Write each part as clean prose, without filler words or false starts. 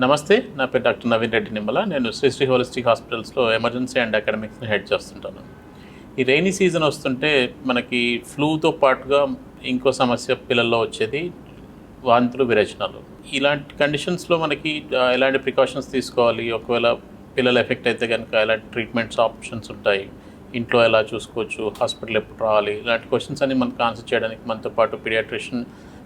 నమస్తే, నా పేరు డాక్టర్ నవీన్ రెడ్డి నిమ్మల. నేను శ్రీశ్రీ హోలిస్టిక్ హాస్పిటల్స్లో ఎమర్జెన్సీ అండ్ అకాడమిక్స్ని హెడ్ చేస్తుంటాను. ఈ రైనీ సీజన్ వస్తుంటే మనకి ఫ్లూతో పాటుగా ఇంకో సమస్య పిల్లల్లో వచ్చేది వాంతులు, విరేచనాలు. ఇలాంటి కండిషన్స్లో మనకి ఎలాంటి ప్రికాషన్స్ తీసుకోవాలి, ఒకవేళ పిల్లలు ఎఫెక్ట్ అయితే కనుక ఎలాంటి ట్రీట్మెంట్స్ ఆప్షన్స్ ఉంటాయి, ఇంట్లో ఎలా చూసుకోవచ్చు, హాస్పిటల్ ఎప్పుడు రావాలి, ఇలాంటి క్వశ్చన్స్ అన్ని మనకు ఆన్సర్ చేయడానికి మనతో పాటు paediatrician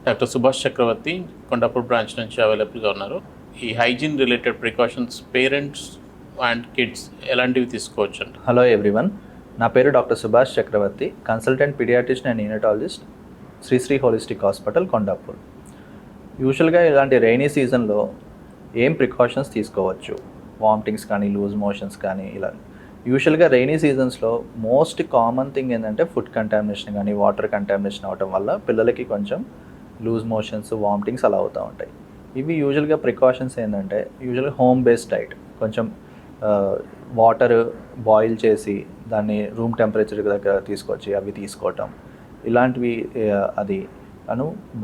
doctor Subhash Chakravarthy Kondapur branch నుంచి అవైలబుల్గా ఉన్నారు. ఈ hygiene related precautions parents and kids ఎలాంటివి తీసుకోవచ్చు అండి? హలో ఎవ్రీవన్, నా పేరు doctor Subhash Chakravarthy, consultant paediatrician and neonatologist, Sri Sri holistic hospital Kondapur. యూజువల్గా ఇలాంటి రైనీ సీజన్లో ఏం ప్రికాషన్స్ తీసుకోవచ్చు, వామిటింగ్స్ కానీ లూజ్ మోషన్స్ కానీ ఇలా. యూజువల్గా రైనీ సీజన్స్లో మోస్ట్ కామన్ థింగ్ ఏంటంటే ఫుడ్ కంటామినేషన్ కానీ వాటర్ కంటామినేషన్ అవడం వల్ల పిల్లలకి కొంచెం లూజ్ మోషన్స్, వామిటింగ్స్ అలా అవుతూ ఉంటాయి. ఇవి యూజువల్గా ప్రికాషన్స్ ఏంటంటే యూజువల్గా హోమ్ బేస్డ్ డైట్, కొంచెం వాటర్ బాయిల్ చేసి దాన్ని రూమ్ టెంపరేచర్ దగ్గర తీసుకొచ్చి అవి తీసుకోవటం, ఇలాంటివి అది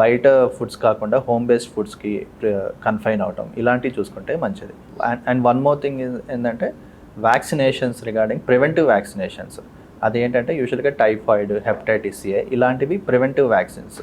బయట ఫుడ్స్ కాకుండా హోమ్ బేస్డ్ ఫుడ్స్కి కన్ఫైన్ అవటం, ఇలాంటివి చూసుకుంటే మంచిది. అండ్ వన్ మోర్ థింగ్ ఏంటంటే వ్యాక్సినేషన్స్, రిగార్డింగ్ ప్రివెంటివ్ వ్యాక్సినేషన్స్. అదేంటంటే యూజువల్గా టైఫాయిడ్, హెపటైటిస్ ఏ ఇలాంటివి ప్రివెంటివ్ వ్యాక్సిన్స్.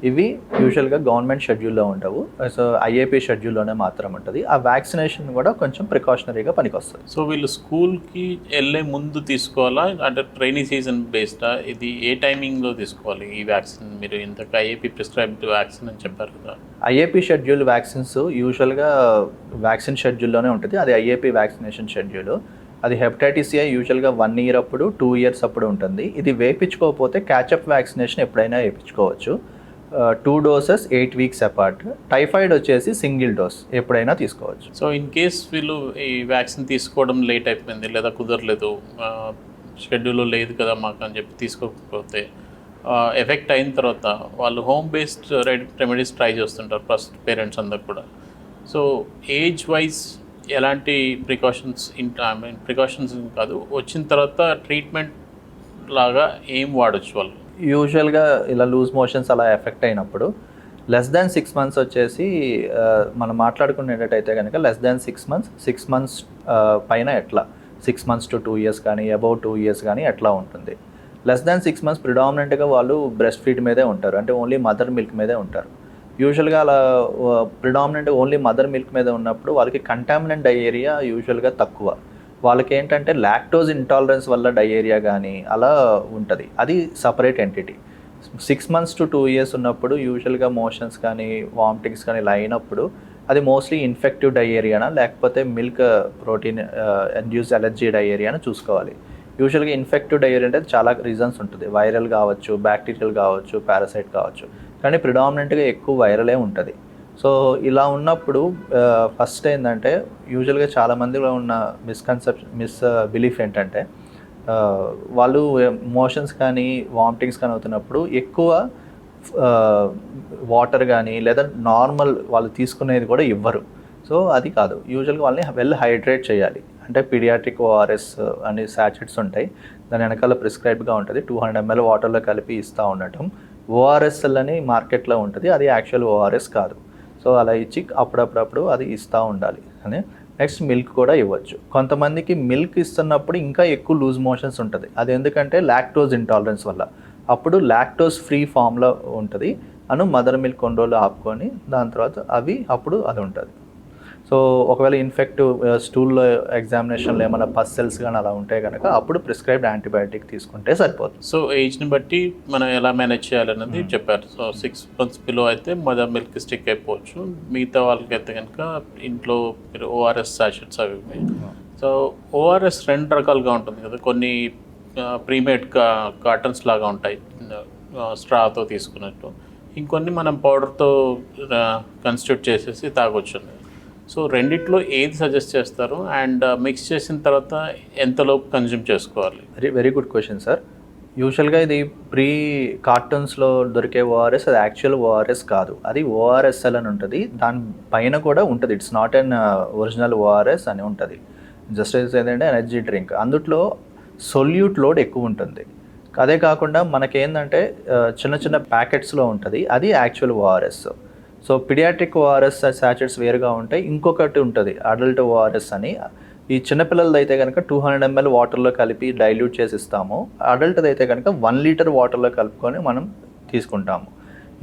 ఇవి యూజువల్గా గవర్నమెంట్ షెడ్యూల్లో ఉండవు, సో ఐఏపీ షెడ్యూల్లోనే మాత్రం ఉంటుంది. ఆ వ్యాక్సినేషన్ కూడా కొంచెం ప్రికాషనరీగా పనికొస్తుంది. సో వీళ్ళు స్కూల్కి వెళ్ళే ముందు తీసుకోవాలా, అంటే రైనీ సీజన్ బేస్డా? ఇది ఏ టైమింగ్లో తీసుకోవాలి ఈ వ్యాక్సిన్? మీరు ఇంతకు ఐఏపీ ప్రిస్క్రైబ్డ్ వ్యాక్సిన్ అని చెప్పారు కదా. ఐఏపీ షెడ్యూల్ వ్యాక్సిన్స్ యూజువల్గా వ్యాక్సిన్ షెడ్యూల్లోనే ఉంటుంది. అది ఐఏపీ వ్యాక్సినేషన్ షెడ్యూల్. అది హెపటైటిస్ ఏ యూజువల్గా 1 year అప్పుడు, 2 years అప్పుడు ఉంటుంది. ఇది వేయించుకోకపోతే క్యాచప్ వ్యాక్సినేషన్ ఎప్పుడైనా వేయించుకోవచ్చు. 2 doses 8 weeks అపార్ట్. టైఫాయిడ్ వచ్చేసి సింగిల్ డోస్ ఎప్పుడైనా తీసుకోవచ్చు. సో ఇన్ కేస్ వీళ్ళు ఈ వ్యాక్సిన్ తీసుకోవడం లేట్ అయిపోయింది లేదా కుదరలేదు, షెడ్యూల్లో లేదు కదా మాకు అని చెప్పి తీసుకోకపోతే ఎఫెక్ట్ అయిన తర్వాత వాళ్ళు హోమ్ బేస్డ్ రెమెడీస్ ట్రై చేస్తుంటారు ఫస్ట్ పేరెంట్స్ అందరు కూడా. సో ఏజ్ వైజ్ ఎలాంటి ప్రికాషన్స్, ప్రికాషన్స్ కాదు, వచ్చిన తర్వాత ట్రీట్మెంట్ లాగా ఏం వాడచ్చు వాళ్ళు? యూజువల్గా ఇలా లూజ్ మోషన్స్ అలా ఎఫెక్ట్ అయినప్పుడు లెస్ దాన్ 6 months వచ్చేసి మనం మాట్లాడుకునేటట్టయితే కనుక లెస్ దాన్ 6 months పైన ఎట్లా 6 months to 2 years కానీ అబౌవ్ 2 years కానీ ఎట్లా ఉంటుంది. లెస్ దాన్ 6 months ప్రిడామినెంట్గా వాళ్ళు బ్రెస్ట్ ఫీడ్ మీదే ఉంటారు, అంటే ఓన్లీ మదర్ మిల్క్ మీదే ఉంటారు. యూజువల్గా అలా ప్రిడామినెంట్గా ఓన్లీ మదర్ మిల్క్ మీద ఉన్నప్పుడు వాళ్ళకి కంటామినెంట్ డయేరియా యూజువల్గా తక్కువ. వాళ్ళకి ఏంటంటే లాక్టోజ్ ఇంటాలరెన్స్ వల్ల డయేరియా కానీ అలా ఉంటుంది, అది separate entity. 6 months to 2 years ఉన్నప్పుడు యూజువల్గా మోషన్స్ కానీ వామిటింగ్స్ కానీ ఇలా అయినప్పుడు అది మోస్ట్లీ ఇన్ఫెక్టివ్ డయేరియానా లేకపోతే మిల్క్ ప్రోటీన్ ఇండ్యూస్ అలర్జీ డయేరియానా చూసుకోవాలి. యూజువల్గా ఇన్ఫెక్టివ్ డయేరియా అంటే చాలా రీజన్స్ ఉంటుంది, వైరల్ కావచ్చు, బ్యాక్టీరియల్ కావచ్చు, పారాసైట్ కావచ్చు, కానీ ప్రిడామినెంట్గా ఎక్కువ వైరలే ఉంటుంది. సో ఇలా ఉన్నప్పుడు ఫస్ట్ ఏంటంటే యూజువల్గా చాలామందిలో ఉన్న మిస్ బిలీఫ్ ఏంటంటే వాళ్ళు మోషన్స్ కానీ వామిటింగ్స్ కానీ అవుతున్నప్పుడు ఎక్కువ వాటర్ కానీ లేదా నార్మల్ వాళ్ళు తీసుకునేది కూడా ఇవ్వరు. సో అది కాదు, యూజువల్గా వాళ్ళని వెల్ హైడ్రేట్ చేయాలి. అంటే పీడియాట్రిక్ ఓఆర్ఎస్ అనే సాచెట్స్ ఉంటాయి, దాని వెనకాల ప్రిస్క్రైబ్గా ఉంటుంది, 200 ml వాటర్లో కలిపి ఇస్తూ ఉండటం. ఓఆర్ఎస్ఎల్ అని మార్కెట్లో ఉంటుంది, అది యాక్చువల్ ఓఆర్ఎస్ కాదు. సో అలా ఇచ్చి అప్పుడప్పుడు అది ఇస్తూ ఉండాలి అని. నెక్స్ట్ మిల్క్ కూడా ఇవ్వచ్చు. కొంతమందికి మిల్క్ ఇస్తున్నప్పుడు ఇంకా ఎక్కువ లూజ్ మోషన్స్ ఉంటుంది, అది ఎందుకంటే లాక్టోజ్ ఇంటాలరెన్స్ వల్ల. అప్పుడు లాక్టోజ్ ఫ్రీ ఫామ్లో ఉంటుంది మదర్ మిల్క్ కొన్ని రోజులు ఆపుకొని దాని తర్వాత అప్పుడు అది ఉంటుంది. సో ఒకవేళ ఇన్ఫెక్టివ్ స్టూల్లో ఎగ్జామినేషన్లో ఏమైనా పస్ సెల్స్ కానీ అలా ఉంటే కనుక అప్పుడు ప్రిస్క్రైబ్డ్ యాంటీబయాటిక్ తీసుకుంటే సరిపోతుంది. సో ఏజ్ని బట్టి మనం ఎలా మేనేజ్ చేయాలన్నది చెప్పారు. సో 6 months బిలో అయితే మదర్ మిల్క్ స్టిక్ అయిపోవచ్చు, మిగతా వాళ్ళకి అయితే కనుక ఇంట్లో మీరు ఓఆర్ఎస్ సాచెట్స్ అవి. సో ఓఆర్ఎస్ 2 రకాలుగా ఉంటుంది కదా, కొన్ని ప్రీమేడ్ కార్టన్స్ లాగా ఉంటాయి స్ట్రాతో తీసుకున్నట్టు, ఇంకొన్ని మనం పౌడర్తో కన్స్టిట్యూట్ చేసేసి తాగొచ్చు. సో రెండిట్లో ఏది సజెస్ట్ చేస్తారు, అండ్ మిక్స్ చేసిన తర్వాత ఎంతలోపు కన్జ్యూమ్ చేసుకోవాలి? Very good question sir. యూజువల్గా ఇది ప్రీ కార్టూన్స్లో దొరికే ఓఆర్ఎస్ అది యాక్చువల్ ఓఆర్ఎస్ కాదు, అది ఓఆర్ఎస్ఎల్ అని ఉంటుంది, దాని పైన కూడా ఉంటుంది. It's not an original ORS అని ఉంటుంది. జస్ట్ ఏంటంటే ఎనర్జీ డ్రింక్, అందుట్లో సొల్యూట్ లోడ్ ఎక్కువ ఉంటుంది. అదే కాకుండా మనకేంటంటే చిన్న చిన్న ప్యాకెట్స్లో ఉంటుంది, అది actual ORS. So paediatric ORS sachets వేరుగా ఉంటాయి. ఇంకొకటి ఉంటుంది అడల్ట్ ఓఆర్ఎస్ అని. ఈ చిన్నపిల్లలది అయితే కనుక 200 ml వాటర్లో కలిపి డైల్యూట్ చేసి ఇస్తాము. అడల్ట్ది అయితే కనుక 1 లీటర్ వాటర్లో కలుపుకొని మనం తీసుకుంటాము.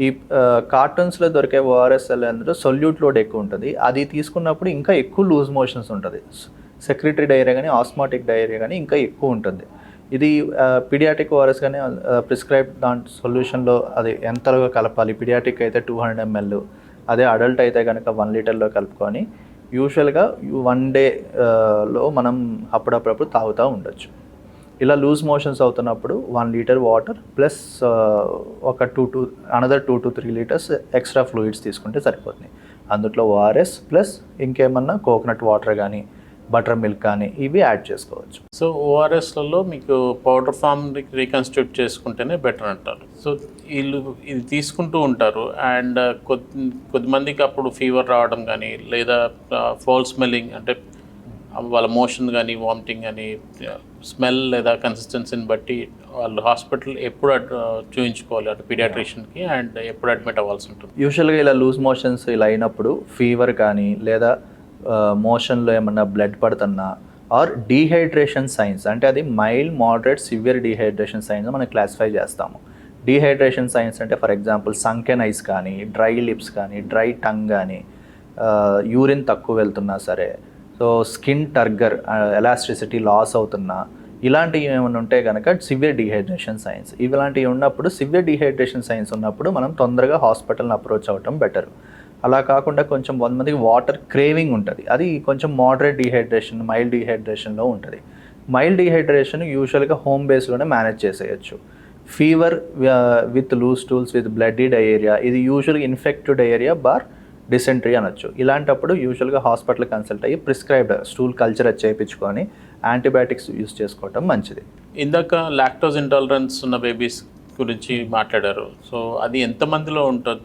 ఈ కార్టూన్స్లో దొరికే ఓఆర్ఎస్ అందులో సొల్యూట్ లోడ్ ఎక్కువ ఉంటుంది. అది తీసుకున్నప్పుడు ఇంకా ఎక్కువ లూజ్ మోషన్స్ ఉంటుంది. సెక్రిటరీ డైరియా కానీ ఆస్మాటిక్ డైరియా కానీ ఇంకా ఎక్కువ ఉంటుంది. ఇది పీడియాట్రిక్ ఓఆర్ఎస్ కానీ ప్రిస్క్రైబ్ దాంట్లో సొల్యూషన్లో అది ఎంతలో కలపాలి. పీడియాట్రిక్ అయితే 200 ml, అదే అడల్ట్ అయితే కనుక 1 లీటర్లో కలుపుకొని యూజువల్గా 1 డేలో మనం అప్పుడప్పుడు తాగుతూ ఉండొచ్చు. ఇలా లూజ్ మోషన్స్ అవుతున్నప్పుడు 1 లీటర్ వాటర్ ప్లస్ ఒక 2 to 3 లీటర్స్ ఎక్స్ట్రా ఫ్లూయిడ్స్ తీసుకుంటే సరిపోతుంది. అందులో ఓఆర్ఎస్ ప్లస్ ఇంకేమన్నా కోకోనట్ వాటర్ కానీ బటర్ మిల్క్ కానీ ఇవి యాడ్ చేసుకోవచ్చు. సో ఓఆర్ఎస్లలో మీకు పౌడర్ ఫామ్ రీకన్స్టిట్యూట్ చేసుకుంటేనే బెటర్ అంటారు. సో వీళ్ళు ఇది తీసుకుంటూ ఉంటారు అండ్ కొద్దిమందికి అప్పుడు ఫీవర్ రావడం కానీ లేదా ఫౌల్ స్మెల్లింగ్ అంటే వాళ్ళ మోషన్ కానీ వామిటింగ్ కానీ స్మెల్ లేదా కన్సిస్టెన్సీని బట్టి వాళ్ళు హాస్పిటల్ ఎప్పుడు చూపించుకోవాలి అటు పీడియాట్రిషియన్కి అండ్ ఎప్పుడు అడ్మిట్ అవ్వాల్సి ఉంటుంది. యూజువల్గా ఇలా లూజ్ మోషన్స్ ఇలా అయినప్పుడు ఫీవర్ కానీ లేదా మోషన్లో ఏమన్నా బ్లడ్ పడుతున్నా ఆర్ డీహైడ్రేషన్ సైన్స్ అంటే అది mild moderate severe dehydration signs మనం క్లాసిఫై చేస్తాము. డీహైడ్రేషన్ సైన్స్ అంటే ఫర్ ఎగ్జాంపుల్ సంకెన్ ఐస్ కానీ డ్రై లిప్స్ కానీ డ్రై టంగ్ కానీ యూరిన్ తక్కువ వెళ్తున్నా సరే, so skin turgor elasticity loss అవుతున్నా ఇలాంటివి ఏమైనా ఉంటే కనుక సివియర్ డీహైడ్రేషన్ సైన్స్. ఇలాంటివి ఉన్నప్పుడు సివియర్ డీహైడ్రేషన్ సైన్స్ ఉన్నప్పుడు మనం తొందరగా హాస్పిటల్ని అప్రోచ్ అవ్వటం బెటర్. అలా కాకుండా కొంచెం 100 మందికి వాటర్ క్రేవింగ్ ఉంటుంది, అది కొంచెం మోడరేట్ డీహైడ్రేషన్ మైల్డ్ డీహైడ్రేషన్లో ఉంటుంది. మైల్డ్ డీహైడ్రేషన్ యూజువల్గా హోమ్ బేస్లోనే మేనేజ్ చేసేయచ్చు. Fever with loose stools with bloody diarrhoea, ఇది యూజువల్గా ఇన్ఫెక్టివ్ డయేరియా బార్ డిసెంట్రీ అనొచ్చు. ఇలాంటప్పుడు యూజువల్గా హాస్పిటల్ కన్సల్ట్ అయ్యి ప్రిస్క్రైబ్డ్ స్టూల్ కల్చర్ చేయించుకొని యాంటీబయాటిక్స్ యూజ్ చేసుకోవటం మంచిది. ఇందాక లాక్టోజ్ ఇంటాలరెన్స్ ఉన్న బేబీస్ గురించి మాట్లాడారు. సో అది ఎంతమందిలో ఉంటుంది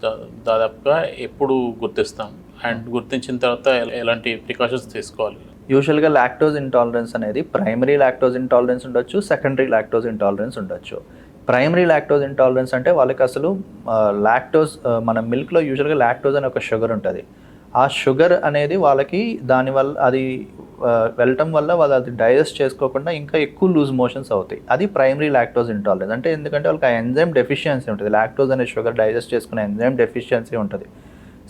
దాదాపుగా, ఎప్పుడు గుర్తిస్తాం అండ్ గుర్తించిన తర్వాత ఎలాంటి ప్రికాషన్స్ తీసుకోవాలి? యూజువల్గా లాక్టోజ్ ఇంటాలరెన్స్ అనేది ప్రైమరీ లాక్టోజ్ ఇంటాలరెన్స్ ఉండొచ్చు, సెకండరీ లాక్టోజ్ ఇంటాలరెన్స్ ఉండొచ్చు. ప్రైమరీ లాక్టోజ్ ఇంటాలరెన్స్ అంటే వాళ్ళకి అసలు లాక్టోజ్ మన మిల్క్లో యూజువల్గా లాక్టోజ్ అనే ఒక షుగర్ ఉంటుంది. ఆ షుగర్ అనేది వాళ్ళకి దానివల్ల అది వెళ్ళటం వల్ల వాళ్ళు అది డైజెస్ట్ చేసుకోకుండా ఇంకా ఎక్కువ లూజ్ మోషన్స్ అవుతాయి. అది ప్రైమరీ లాక్టోజ్ ఇంటాలరెన్స్ అంటే ఎందుకంటే వాళ్ళకి ఆ ఎంజైమ్ డెఫిషియన్సీ ఉంటుంది. లాక్టోజ్ అనే షుగర్ డైజెస్ట్ చేసుకునే ఎంజైమ్ డెఫిషియన్సీ ఉంటుంది.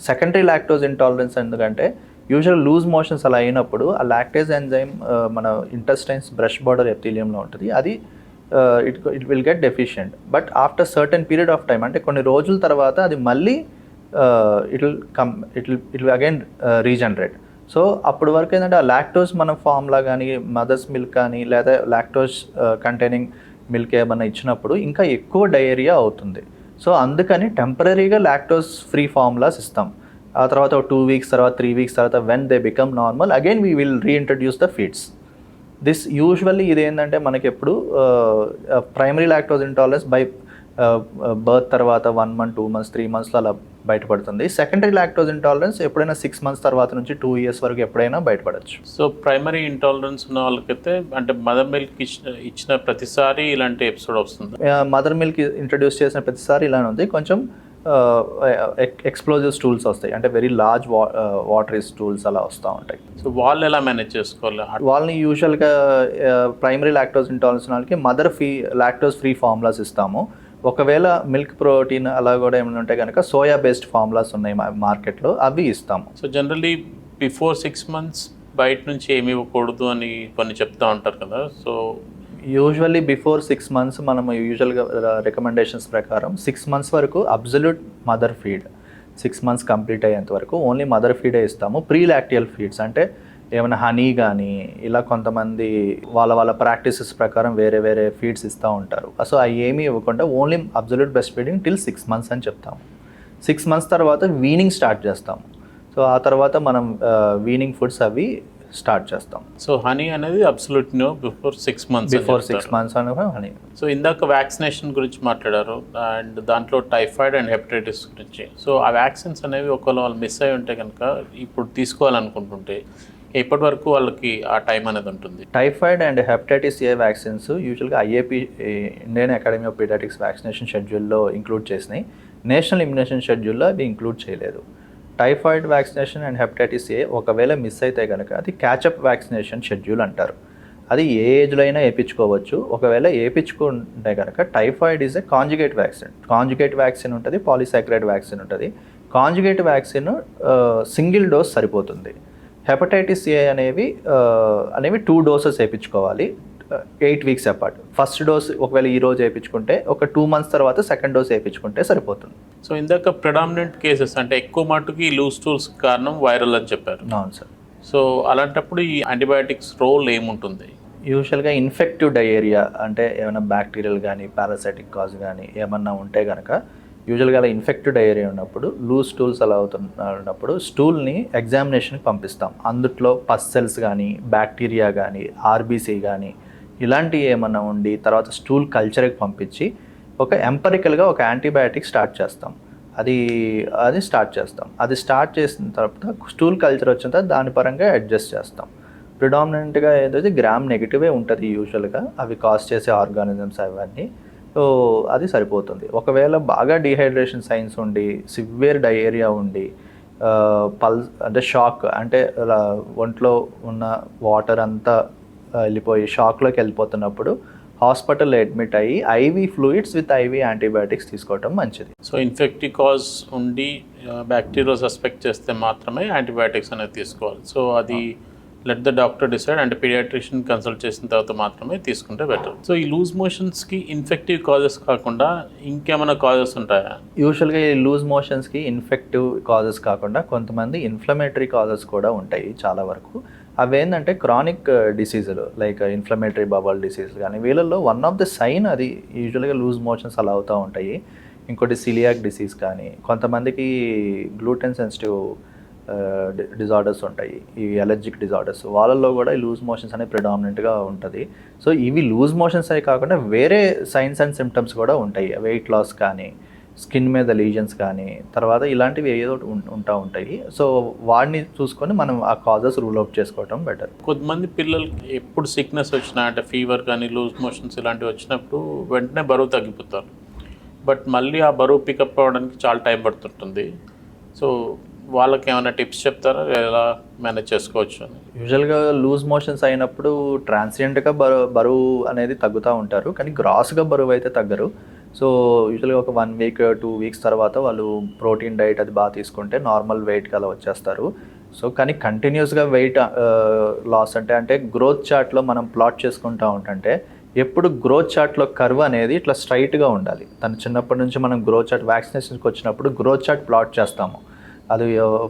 సెకండరీ లాక్టోజ్ ఇంటాలరెన్స్ ఎందుకంటే యూజువల్ లూజ్ మోషన్స్ అలా అయినప్పుడు ఆ లాక్టేజ్ ఎంజైమ్ మన ఇంటెస్టైన్స్ బ్రష్ బార్డర్ ఎపిథీలియంలో ఉంటుంది, అది it will get deficient. But after certain period of time అంటే కొన్ని రోజుల తర్వాత అది మళ్ళీ it will again regenerate. So అప్పటి వరకు ఏంటంటే ఆ లాక్టోజ్ మన ఫామ్లా కానీ మదర్స్ మిల్క్ కానీ లేదా లాక్టోజ్ కంటైనింగ్ మిల్క్ ఏమన్నా ఇచ్చినప్పుడు ఇంకా ఎక్కువ డయేరియా అవుతుంది. సో అందుకని టెంపరీగా లాక్టోజ్ ఫ్రీ ఫార్ములాస్ ఇస్తాం. ఆ తర్వాత 2 weeks తర్వాత 3 weeks తర్వాత when they become normal again we will reintroduce the feeds. This usually ఇది ఏంటంటే మనకి ఎప్పుడు primary lactose intolerance by birth తర్వాత 1 month 2 months 3 monthsలో అలా బయటపడుతుంది. సెకండరీ లాక్టోజ్ ఇంటాలరెన్స్ ఎప్పుడైనా 6 months తర్వాత నుంచి 2 years వరకు ఎప్పుడైనా బయటపడచ్చు. సో ప్రైమరీ ఇంటాలరెన్స్ ఉన్న వాళ్ళకైతే అంటే మదర్ మిల్క్ ఇచ్చిన ప్రతిసారి ఇలాంటి ఎపిసోడ్ వస్తుంది. మదర్ మిల్క్ ఇంట్రడ్యూస్ చేసిన ప్రతిసారి ఇలానే ఉంది. కొంచెం ఎక్స్ప్లోజివ్ స్టూల్స్ వస్తాయి, అంటే వెరీ లార్జ్ వాటరీ స్టూల్స్ అలా వస్తూ ఉంటాయి. సో వాళ్ళు ఎలా మేనేజ్ చేసుకోవాలి? వాళ్ళని యూజువల్గా ప్రైమరీ లాక్టోజ్ ఇంటాలరెన్స్ వాళ్ళకి లాక్టోజ్ ఫ్రీ ఫార్ములాస్ ఇస్తాము. ఒకవేళ మిల్క్ ప్రోటీన్ అలా కూడా ఏమైనా ఉంటే కనుక సోయా బేస్డ్ ఫార్ములాస్ ఉన్నాయి మార్కెట్లో, అవి ఇస్తాము. సో జనరల్లీ బిఫోర్ 6 months బయట నుంచి ఏమి ఇవ్వకూడదు అని కొన్ని చెప్తూ ఉంటారు కదా. సో యూజువల్లీ బిఫోర్ 6 months మనము యూజువల్గా రికమెండేషన్స్ ప్రకారం 6 months వరకు absolute mother feed, 6 months complete అయ్యేంత వరకు ఓన్లీ మదర్ ఫీడే ఇస్తాము. ప్రీ లాక్టియల్ ఫీడ్స్ అంటే ఏమైనా హనీ కానీ ఇలా కొంతమంది వాళ్ళ ప్రాక్టీసెస్ ప్రకారం వేరే వేరే ఫీడ్స్ ఇస్తూ ఉంటారు. సో అవి ఏమీ ఇవ్వకుండా only absolute breast feeding till 6 months అని చెప్తాము. 6 months తర్వాత వీనింగ్ స్టార్ట్ చేస్తాము. సో ఆ తర్వాత మనం వీనింగ్ ఫుడ్స్ అవి స్టార్ట్ చేస్తాం. సో హనీ అనేది absolute no before 6 months. Before 6 months అని హనీ. సో ఇందాక వ్యాక్సినేషన్ గురించి మాట్లాడారు అండ్ దాంట్లో టైఫాయిడ్ అండ్ హెపటైటిస్ గురించి. సో ఆ వ్యాక్సిన్స్ అనేవి ఒకవేళ వాళ్ళు మిస్ అయి ఉంటే కనుక ఇప్పుడు తీసుకోవాలనుకుంటుంటే ఎప్పటి వరకు వాళ్ళకి ఆ టైం అనేది ఉంటుంది? Typhoid and hepatitis A vaccines యూజువల్గా IAP Indian academy of paediatrics vaccination షెడ్యూల్లో ఇంక్లూడ్ చేసినాయి. నేషనల్ ఇమ్యునేషన్ షెడ్యూల్లో అవి ఇంక్లూడ్ చేయలేదు. Typhoid vaccination and hepatitis A ఒకవేళ మిస్ అయితే కనుక అది క్యాచప్ వ్యాక్సినేషన్ షెడ్యూల్ అంటారు. అది ఏ ఏజ్లో అయినా వేయించుకోవచ్చు. ఒకవేళ వేయించుకుంటే కనుక typhoid is a conjugate vaccine ఉంటుంది, పాలీసాక్రైడ్ వ్యాక్సిన్ ఉంటుంది. కాంజుగేట్ వ్యాక్సిన్ సింగిల్ డోస్ సరిపోతుంది. హెపటైటిస్ ఏ అనేవి 2 డోసెస్ వేయించుకోవాలి 8 వీక్స్ అపార్ట్. ఫస్ట్ డోస్ ఒకవేళ ఈ రోజు వేయించుకుంటే ఒక 2 మంత్స్ తర్వాత సెకండ్ డోస్ వేయించుకుంటే సరిపోతుంది. సో ఇందాక ప్రెడామినెంట్ కేసెస్ అంటే ఎక్కువ మట్టుకి లూజ్ స్టూల్స్ కారణం వైరల్ అని చెప్పారు. అవును సార్. సో అలాంటప్పుడు ఈ యాంటీబయాటిక్స్ రోల్ ఏముంటుంది? యూజువల్గా ఇన్ఫెక్టివ్ డయేరియా అంటే ఏమైనా బ్యాక్టీరియల్ కానీ పారాసైటిక్ కాజ్ కానీ ఏమన్నా ఉంటే కనుక యూజువల్గా అలా ఇన్ఫెక్టివ్ డయేరియా ఉన్నప్పుడు లూజ్ స్టూల్స్ అలా అవుతున్నప్పుడు స్టూల్ని ఎగ్జామినేషన్కి పంపిస్తాం. అందుట్లో పస్ సెల్స్ కానీ బ్యాక్టీరియా కానీ ఆర్బీసీ కానీ ఇలాంటివి ఏమన్నా ఉండి తర్వాత స్టూల్ కల్చర్కి పంపించి ఒక ఎంపరికల్గా ఒక యాంటీబయాటిక్ స్టార్ట్ చేస్తాం. అది స్టార్ట్ చేసిన తర్వాత స్టూల్ కల్చర్ వచ్చిన తర్వాత దాని పరంగా అడ్జస్ట్ చేస్తాం. ప్రిడామినెంట్గా ఏదైతే గ్రామ్ నెగిటివే ఉంటుంది యూజువల్గా, అవి కాజ్ చేసే ఆర్గానిజమ్స్ అవన్నీ. సో అది సరిపోతుంది. ఒకవేళ బాగా డీహైడ్రేషన్ సైన్స్ ఉండి సివియర్ డయేరియా ఉండి పల్స్ అంటే షాక్ అంటే ఒంట్లో ఉన్న వాటర్ అంతా వెళ్ళిపోయి షాక్లోకి వెళ్ళిపోతున్నప్పుడు హాస్పిటల్లో అడ్మిట్ అయ్యి ivy fluids with ivy antibiotics తీసుకోవటం మంచిది. సో ఇన్ఫెక్టివ్ కాజ్ ఉండి బ్యాక్టీరియా సస్పెక్ట్ చేస్తే మాత్రమే యాంటీబయాటిక్స్ అనేది తీసుకోవాలి. సో అది లెట్ ద డాక్టర్ డిసైడ్ అంటే పీడియాట్రిషియన్ కన్సల్ట్ చేసిన తర్వాత మాత్రమే తీసుకుంటే బెటర్. సో ఈ లూజ్ మోషన్స్కి ఇన్ఫెక్టివ్ కాజెస్ కాకుండా ఇంకేమైనా కాజెస్ ఉంటాయా? యూజువల్గా ఈ లూజ్ మోషన్స్కి ఇన్ఫెక్టివ్ కాజెస్ కాకుండా కొంతమంది ఇన్ఫ్లమేటరీ కాజెస్ కూడా ఉంటాయి చాలా వరకు. అవేంటంటే క్రానిక్ డిసీజులు లైక్ ఇన్ఫ్లమేటరీ బబల్ డిసీజ్ కానీ వీళ్ళల్లో వన్ ఆఫ్ ద సైన్ అది యూజువల్గా లూజ్ మోషన్స్ అలా అవుతూ ఉంటాయి. ఇంకోటి సిలియాక్ డిసీజ్ కానీ కొంతమందికి గ్లూటెన్ సెన్సిటివ్ డిజార్డర్స్ ఉంటాయి, ఈ అలర్జిక్ డిజార్డర్స్, వాళ్ళల్లో కూడా ఈ లూజ్ మోషన్స్ అనేవి ప్రిడామినెంట్గా ఉంటుంది. సో ఇవి లూజ్ మోషన్స్ అవి కాకుండా వేరే సైన్స్ అండ్ సిమ్టమ్స్ కూడా ఉంటాయి. వెయిట్ లాస్ కానీ స్కిన్ మీద లీజన్స్ కానీ తర్వాత ఇలాంటివి ఏదో ఉంటాయి. సో వాడిని చూసుకొని మనం ఆ కాజెస్ రూల్ అవుట్ చేసుకోవటం బెటర్. కొంతమంది పిల్లలకి ఎప్పుడు సిక్నెస్ వచ్చినా అంటే ఫీవర్ కానీ లూజ్ మోషన్స్ ఇలాంటివి వచ్చినప్పుడు వెంటనే బరువు తగ్గిపోతారు. బట్ మళ్ళీ ఆ బరువు పికప్ అవ్వడానికి చాలా టైం పడుతుంటుంది. సో వాళ్ళకి ఏమైనా టిప్స్ చెప్తారా ఎలా మేనేజ్ చేసుకోవచ్చు అని? యూజువల్గా లూజ్ మోషన్స్ అయినప్పుడు ట్రాన్సియంట్గా బరువు అనేది తగ్గుతూ ఉంటారు, కానీ గ్రాస్గా బరువు అయితే తగ్గరు. సో యూజువల్గా ఒక 1 వీక్ 2 వీక్స్ తర్వాత వాళ్ళు ప్రోటీన్ డైట్ అది బాగా తీసుకుంటే నార్మల్ వెయిట్కి అలా వచ్చేస్తారు. సో కానీ కంటిన్యూస్గా వెయిట్ లాస్ అంటే గ్రోత్ చార్ట్లో మనం ప్లాట్ చేసుకుంటూ ఉంటుంటే ఎప్పుడు గ్రోత్ చార్ట్లో కర్వ్ అనేది ఇట్లా స్ట్రైట్గా ఉండాలి. తను చిన్నప్పటి నుంచి మనం గ్రోత్ చార్ట్ వ్యాక్సినేషన్కి వచ్చినప్పుడు గ్రోత్ చార్ట్ ప్లాట్ చేస్తాము. అది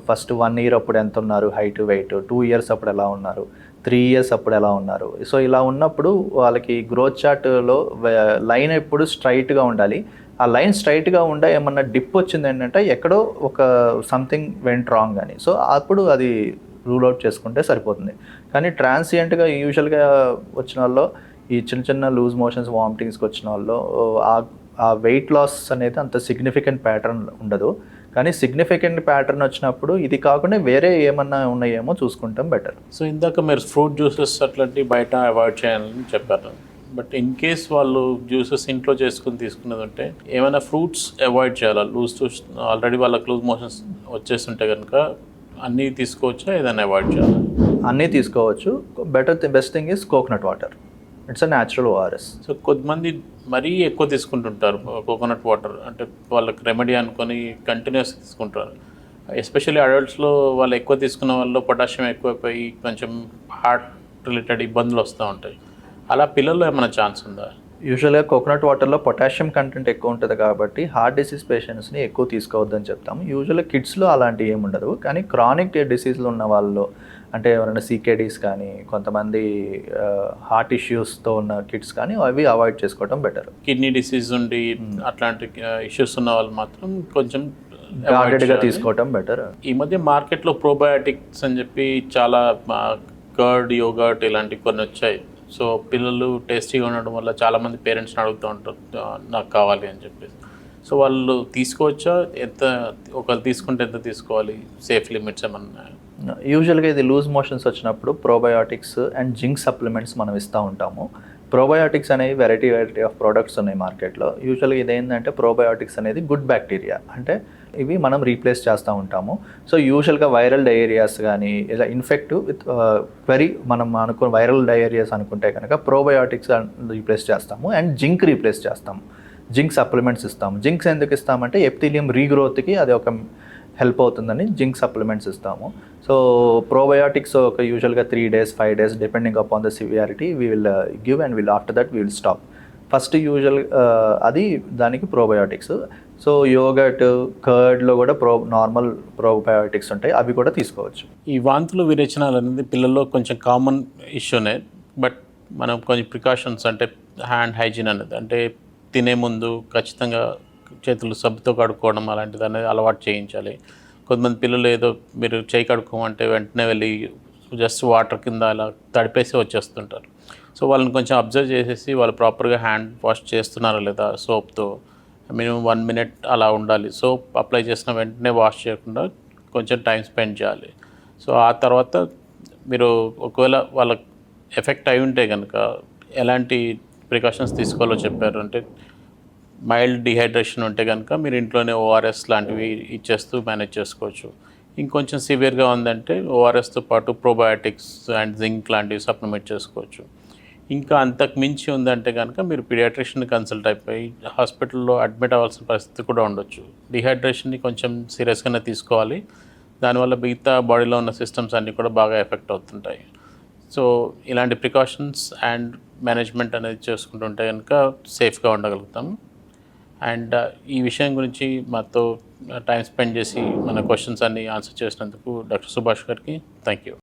ఫస్ట్ 1 ఇయర్ అప్పుడు ఎంత ఉన్నారు హైట్ వెయిట్, 2 ఇయర్స్ అప్పుడు ఎలా ఉన్నారు, 3 ఇయర్స్ అప్పుడు ఎలా ఉన్నారు. సో ఇలా ఉన్నప్పుడు వాళ్ళకి గ్రోత్ చార్ట్లో లైన్ ఎప్పుడు స్ట్రైట్గా ఉండాలి. ఆ లైన్ స్ట్రైట్గా ఏమన్నా డిప్ వచ్చింది ఏంటంటే ఎక్కడో ఒక సంథింగ్ వెంట్ రాంగ్ అని. సో అప్పుడు అది రూల్ అవుట్ చేసుకుంటే సరిపోతుంది. కానీ ట్రాన్సియంట్గా యూజువల్గా వచ్చిన వాళ్ళు ఈ చిన్న లూజ్ మోషన్స్ వామిటింగ్స్కి వచ్చిన వాళ్ళు ఆ వెయిట్ లాస్ అనేది అంత సిగ్నిఫికెంట్ ప్యాటర్న్ ఉండదు. కానీ సిగ్నిఫికెంట్ ప్యాటర్న్ వచ్చినప్పుడు ఇది కాకుండా వేరే ఏమన్నా ఉన్నాయేమో చూసుకుంటాం బెటర్. సో ఇందాక మీరు ఫ్రూట్ జ్యూసెస్ అట్లాంటివి బయట అవాయిడ్ చేయాలని చెప్పారు. బట్ ఇన్ కేస్ వాళ్ళు జ్యూసెస్ ఇంట్లో చేసుకుని తీసుకున్నది ఉంటే ఏమైనా ఫ్రూట్స్ అవాయిడ్ చేయాలా? ఆల్రెడీ వాళ్ళకి లూజ్ మోషన్స్ వచ్చేస్తుంటే కనుక అన్నీ తీసుకోవచ్చా, ఏదైనా అవాయిడ్ చేయాలా? అన్నీ తీసుకోవచ్చు. Best thing is coconut water. It's a natural ORS. So కొంతమంది మరీ ఎక్కువ తీసుకుంటుంటారు కోకోనట్ వాటర్, అంటే వాళ్ళకి రెమెడీ అనుకొని కంటిన్యూస్ తీసుకుంటారు. ఎస్పెషల్లీ అడల్ట్స్లో వాళ్ళు ఎక్కువ తీసుకున్న వాళ్ళు పొటాషియం ఎక్కువైపోయి కొంచెం హార్ట్ రిలేటెడ్ ఇబ్బందులు వస్తూ ఉంటాయి. అలా పిల్లల్లో ఏమైనా ఛాన్స్ ఉందా? యూజువల్గా కోకోనట్ వాటర్లో పొటాషియం కంటెంట్ ఎక్కువ ఉంటుంది కాబట్టి హార్ట్ డిసీజ్ పేషెంట్స్ని ఎక్కువ తీసుకోవద్దని చెప్తాము. యూజువల్గా కిడ్స్లో అలాంటివి ఏమి ఉండదు, కానీ క్రానిక్ డిసీజ్లు ఉన్న వాళ్ళు అంటే ఎవరైనా సీకేడీస్ కానీ కొంతమంది హార్ట్ ఇష్యూస్తో ఉన్న కిడ్స్ కానీ అవి అవాయిడ్ చేసుకోవడం బెటర్. కిడ్నీ డిసీజ్ ఉండి అట్లాంటి ఇష్యూస్ ఉన్న వాళ్ళు మాత్రం కొంచెం గార్డెడ్గా తీసుకోవటం బెటర్. ఈ మధ్య మార్కెట్లో ప్రోబయాటిక్స్ అని చెప్పి చాలా కర్డ్ యోగర్ట్ ఇలాంటివి కొన్ని వచ్చాయి. సో పిల్లలు టేస్టీగా ఉండడం వల్ల చాలామంది పేరెంట్స్ని అడుగుతూ ఉంటారు నాకు కావాలి అని చెప్పేసి. సో వాళ్ళు తీసుకోవచ్చా? ఒకళ్ళు తీసుకుంటే ఎంత తీసుకోవాలి? సేఫ్ లిమిట్స్ ఏమన్నా? యూజువల్గా ఇది లూజ్ మోషన్స్ వచ్చినప్పుడు ప్రోబయోటిక్స్ అండ్ జింక్ సప్లిమెంట్స్ మనం ఇస్తూ ఉంటాము. ప్రోబయోటిక్స్ అనేవి వెరైటీ ఆఫ్ ప్రోడక్ట్స్ ఉన్నాయి మార్కెట్లో. యూజువల్గా ఇదేంటంటే ప్రోబయోటిక్స్ అనేది గుడ్ బ్యాక్టీరియా, అంటే ఇవి మనం రీప్లేస్ చేస్తూ ఉంటాము. సో యూజువల్గా వైరల్ డయేరియాస్ కానీ ఇలా ఇన్ఫెక్టివ్ విత్ మనం వైరల్ డయేరియాస్ అనుకుంటే కనుక ప్రోబయోటిక్స్ రీప్లేస్ చేస్తాము అండ్ జింక్ రీప్లేస్ చేస్తాము. జింక్ సప్లిమెంట్స్ ఇస్తాము. జింక్స్ ఎందుకు ఇస్తామంటే ఎపిథీలియం రీగ్రోత్కి అది ఒక హెల్ప్ అవుతుందని జింక్ సప్లిమెంట్స్ ఇస్తాము. సో ప్రోబయోటిక్స్ ఒక యూజువల్గా 3 days 5 days depending upon the severity we will give and after that we will stop. First usual అది దానికి ప్రోబయోటిక్స్. సో యోగట్ కర్డ్లో కూడా నార్మల్ ప్రోబయోటిక్స్ ఉంటాయి, అవి కూడా తీసుకోవచ్చు. ఈ వాంతులు విరేచనాలు అనేది పిల్లల్లో కొంచెం కామన్ ఇష్యూనే, బట్ మనం కొంచెం ప్రికాషన్స్ అంటే హ్యాండ్ హైజీన్ అనేది, అంటే తినే ముందు ఖచ్చితంగా చేతులు సబ్బుతో కడుక్కోవడం అలాంటిది అనేది అలవాటు చేయించాలి. కొంతమంది పిల్లలు ఏదో మీరు చేయి కడుక్కోమంటే వెంటనే వెళ్ళి జస్ట్ వాటర్ కింద అలా తడిపేసి వచ్చేస్తుంటారు. సో వాళ్ళని కొంచెం అబ్జర్వ్ చేసేసి వాళ్ళు ప్రాపర్గా హ్యాండ్ వాష్ చేస్తున్నారా లేదా సోప్తో, మినిమం 1 minute అలా ఉండాలి. సోప్ అప్లై చేసిన వెంటనే వాష్ చేయకుండా కొంచెం టైం స్పెండ్ చేయాలి. సో ఆ తర్వాత మీరు ఒకవేళ వాళ్ళకి ఎఫెక్ట్ అయి ఉంటే కనుక ఎలాంటి ప్రికాషన్స్ తీసుకోవాలో చెప్పారు. అంటే మైల్డ్ డిహైడ్రేషన్ ఉంటే కనుక మీరు ఇంట్లోనే ఓఆర్ఎస్ లాంటివి ఇచ్చేస్తూ మేనేజ్ చేసుకోవచ్చు. ఇంకొంచెం సివియర్గా ఉందంటే ఓఆర్ఎస్తో పాటు ప్రోబయోటిక్స్ అండ్ జింక్ లాంటివి సప్లిమెంట్ చేసుకోవచ్చు. ఇంకా అంతకు మించి ఉందంటే కనుక మీరు పీడియాట్రిషియన్ కన్సల్ట్ అయిపోయి హాస్పిటల్లో అడ్మిట్ అవ్వాల్సిన పరిస్థితి కూడా ఉండొచ్చు. డిహైడ్రేషన్ని కొంచెం సీరియస్గానే తీసుకోవాలి. దానివల్ల మిగతా బాడీలో ఉన్న సిస్టమ్స్ అన్నీ కూడా బాగా ఎఫెక్ట్ అవుతుంటాయి. సో ఇలాంటి ప్రికాషన్స్ అండ్ మేనేజ్మెంట్ అనేది చేసుకుంటుంటే కనుక సేఫ్గా ఉండగలుగుతాం. అండ్ ఈ విషయం గురించి మాతో టైం స్పెండ్ చేసి మన క్వశ్చన్స్ అన్ని ఆన్సర్ చేసినందుకు డాక్టర్ సుభాష్ గారికి థ్యాంక్ యూ.